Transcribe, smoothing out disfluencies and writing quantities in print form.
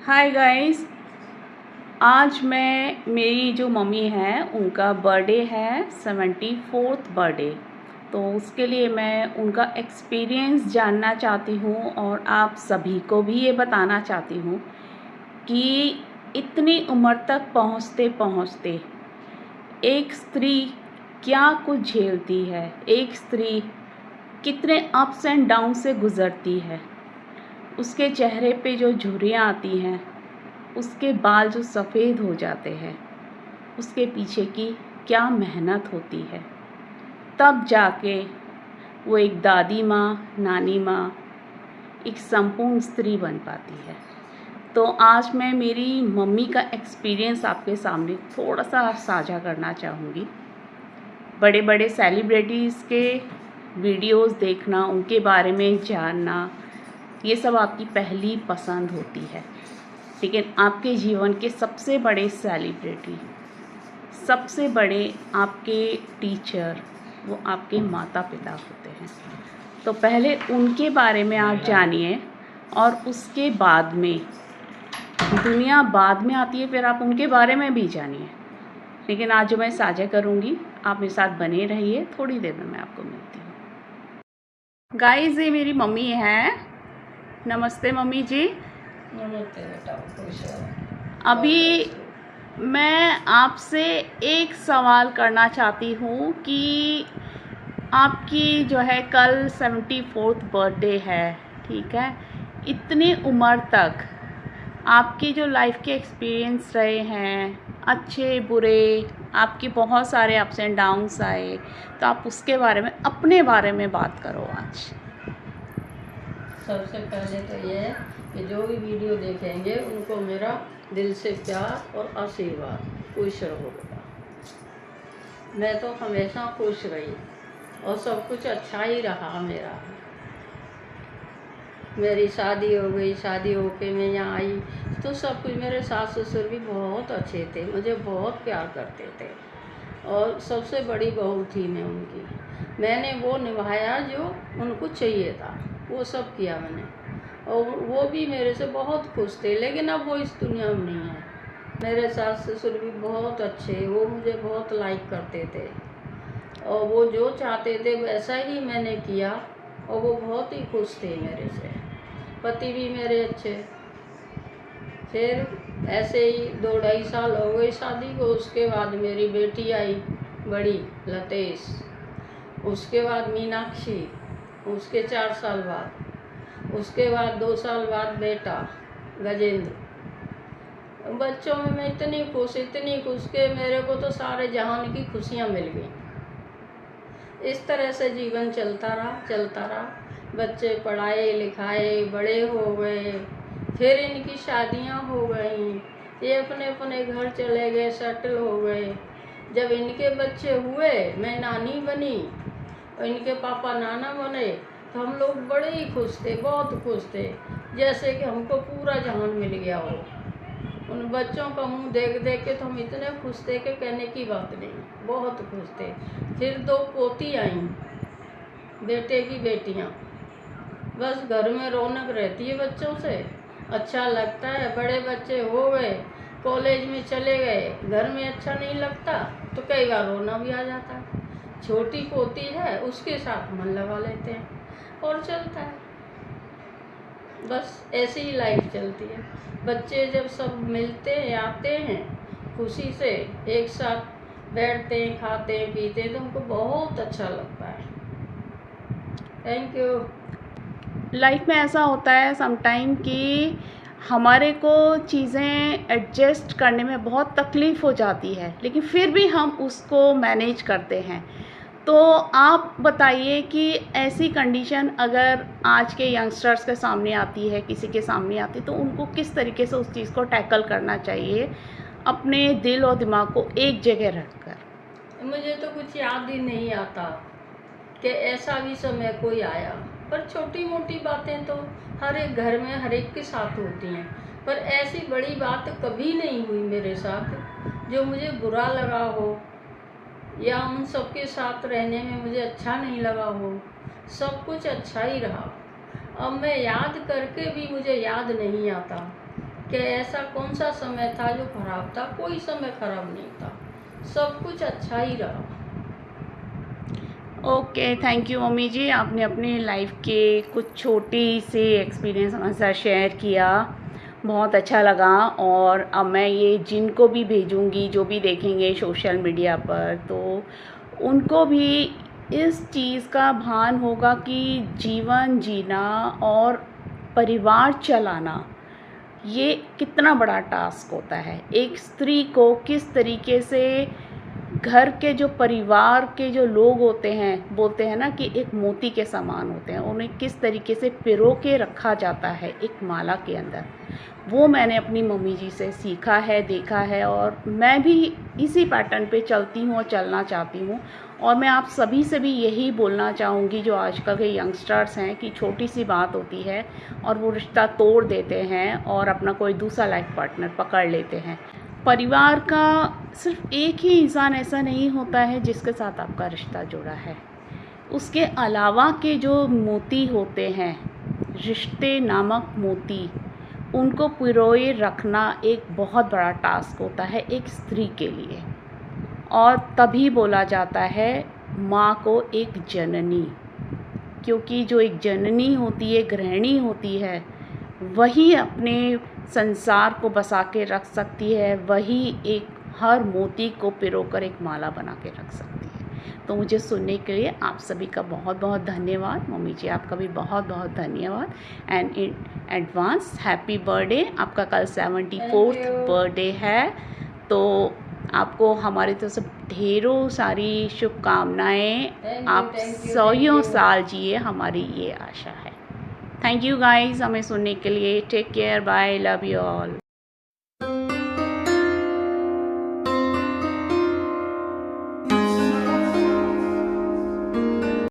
Hi guys. आज मैं मेरी जो मम्मी है उनका बर्थडे है, 74th बर्थडे। तो उसके लिए मैं उनका एक्सपीरियंस जानना चाहती हूँ और आप सभी को भी ये बताना चाहती हूँ कि इतनी उम्र तक पहुँचते पहुँचते एक स्त्री क्या कुछ झेलती है, एक स्त्री कितने अप्स एंड डाउन से गुज़रती है, उसके चेहरे पे जो झुर्रियाँ आती हैं, उसके बाल जो सफ़ेद हो जाते हैं, उसके पीछे की क्या मेहनत होती है, तब जाके वो एक दादी माँ, नानी माँ, एक संपूर्ण स्त्री बन पाती है। तो आज मैं मेरी मम्मी का एक्सपीरियंस आपके सामने थोड़ा सा साझा करना चाहूँगी। बड़े बड़े सेलिब्रिटीज़ के वीडियोस देखना, उनके बारे में जानना, ये सब आपकी पहली पसंद होती है। लेकिन आपके जीवन के सबसे बड़े सेलिब्रिटी, सबसे बड़े आपके टीचर, वो आपके माता पिता होते हैं। तो पहले उनके बारे में आप जानिए और उसके बाद में दुनिया बाद में आती है, फिर आप उनके बारे में भी जानिए। लेकिन आज जो मैं साझा करूँगी, आप मेरे साथ बने रहिए, थोड़ी देर में मैं आपको मिलती हूँ। गाइस, ये मेरी मम्मी है। नमस्ते मम्मी जी। नमस्ते बेटा, खुश रहो। अभी मैं आपसे एक सवाल करना चाहती हूँ कि आपकी जो है कल 74th बर्थडे है, ठीक है। इतनी उम्र तक आपकी जो लाइफ के एक्सपीरियंस रहे हैं, अच्छे बुरे, आपके बहुत सारे अप्स एंड डाउन्स आए, तो आप उसके बारे में, अपने बारे में बात करो आज। सबसे पहले तो ये है कि जो भी वीडियो देखेंगे उनको मेरा दिल से प्यार और आशीर्वाद। खुश रहो बेटा। मैं तो हमेशा खुश रही और सब कुछ अच्छा ही रहा मेरा। मेरी शादी हो गई, शादी होके मैं यहाँ आई तो सब कुछ, मेरे सास ससुर भी बहुत अच्छे थे, मुझे बहुत प्यार करते थे और सबसे बड़ी बहू थी मैं उनकी। मैंने वो निभाया जो उनको चाहिए था, वो सब किया मैंने, और वो भी मेरे से बहुत खुश थे। लेकिन अब वो इस दुनिया में नहीं है। मेरे सास ससुर भी बहुत अच्छे, वो मुझे बहुत लाइक करते थे और वो जो चाहते थे वैसा ही मैंने किया और वो बहुत ही खुश थे मेरे से। पति भी मेरे अच्छे। फिर ऐसे ही 2-2.5 साल हो गए शादी को। उसके बाद मेरी बेटी आई बड़ी, लतेश। उसके बाद मीनाक्षी, उसके 4 साल बाद। उसके बाद 2 साल बाद बेटा गजेंद्र। बच्चों में मैं इतनी खुश के मेरे को तो सारे जहान की खुशियाँ मिल गई। इस तरह से जीवन चलता रहा। बच्चे पढ़ाए लिखाए, बड़े हो गए, फिर इनकी शादियां हो गई, ये अपने अपने घर चले गए, सेटल हो गए। जब इनके बच्चे हुए, मैं नानी बनी और इनके पापा नाना बने, तो हम लोग बड़े ही खुश थे, बहुत खुश थे, जैसे कि हमको पूरा जहान मिल गया हो। उन बच्चों का मुंह देख देख के तो हम इतने खुश थे कि कहने की बात नहीं, बहुत खुश थे। फिर 2 पोती आई, बेटे की बेटियां। बस घर में रौनक रहती है बच्चों से, अच्छा लगता है। बड़े बच्चे हो गए, कॉलेज में चले गए, घर में अच्छा नहीं लगता तो कई बार रोना भी आ जाता है। छोटी पोती है, उसके साथ मन लगा लेते हैं और चलता है। बस ऐसी ही लाइफ चलती है। बच्चे जब सब मिलते हैं, आते हैं, खुशी से एक साथ बैठते हैं, खाते हैं, पीते हैं, तो हमको बहुत अच्छा लगता है। Thank you. लाइफ में ऐसा होता है समटाइम कि हमारे को चीज़ें एडजस्ट करने में बहुत तकलीफ़ हो जाती है, लेकिन फिर भी हम उसको मैनेज करते हैं। तो आप बताइए कि ऐसी कंडीशन अगर आज के यंगस्टर्स के सामने आती है, किसी के सामने आती है, तो उनको किस तरीके से उस चीज़ को टैकल करना चाहिए, अपने दिल और दिमाग को एक जगह रखकर। मुझे तो कुछ याद ही नहीं आता कि ऐसा भी समय कोई आया, पर छोटी मोटी बातें तो हर एक घर में हर एक के साथ होती हैं। पर ऐसी बड़ी बात कभी नहीं हुई मेरे साथ जो मुझे बुरा लगा हो या उन सबके साथ रहने में मुझे अच्छा नहीं लगा हो। सब कुछ अच्छा ही रहा। अब मैं याद करके भी मुझे याद नहीं आता कि ऐसा कौन सा समय था जो खराब था। कोई समय खराब नहीं था, सब कुछ अच्छा ही रहा। ओके, थैंक यू मम्मी जी, आपने अपनी लाइफ के कुछ छोटी सी एक्सपीरियंस हमारे साथ शेयर किया, बहुत अच्छा लगा। और अब मैं ये जिनको भी भेजूँगी, जो भी देखेंगे सोशल मीडिया पर, तो उनको भी इस चीज़ का भान होगा कि जीवन जीना और परिवार चलाना ये कितना बड़ा टास्क होता है। एक स्त्री को किस तरीके से घर के जो परिवार के जो लोग होते हैं, बोलते हैं ना कि एक मोती के समान होते हैं, उन्हें किस तरीके से पिरो के रखा जाता है एक माला के अंदर, वो मैंने अपनी मम्मी जी से सीखा है, देखा है। और मैं भी इसी पैटर्न पे चलती हूँ और चलना चाहती हूँ। और मैं आप सभी से भी यही बोलना चाहूँगी, जो आजकल के यंगस्टर्स हैं, कि छोटी सी बात होती है और वो रिश्ता तोड़ देते हैं और अपना कोई दूसरा लाइफ पार्टनर पकड़ लेते हैं। परिवार का सिर्फ एक ही इंसान ऐसा नहीं होता है जिसके साथ आपका रिश्ता जुड़ा है, उसके अलावा के जो मोती होते हैं, रिश्ते नामक मोती, उनको पिरोए रखना एक बहुत बड़ा टास्क होता है एक स्त्री के लिए। और तभी बोला जाता है माँ को एक जननी, क्योंकि जो एक जननी होती है, गृहिणी होती है, वही अपने संसार को बसा के रख सकती है, वही एक हर मोती को पिरोकर एक माला बना के रख सकती है। तो मुझे सुनने के लिए आप सभी का बहुत बहुत धन्यवाद। मम्मी जी आपका भी बहुत बहुत धन्यवाद। And in advance happy birthday. आपका कल 74th बर्थडे है, तो आपको हमारी तरफ से ढेरों सारी शुभकामनाएं। आप 100 साल जिए, हमारी ये आशा है। थैंक यू गाइस हमें सुनने के लिए। Take care, bye, love you all.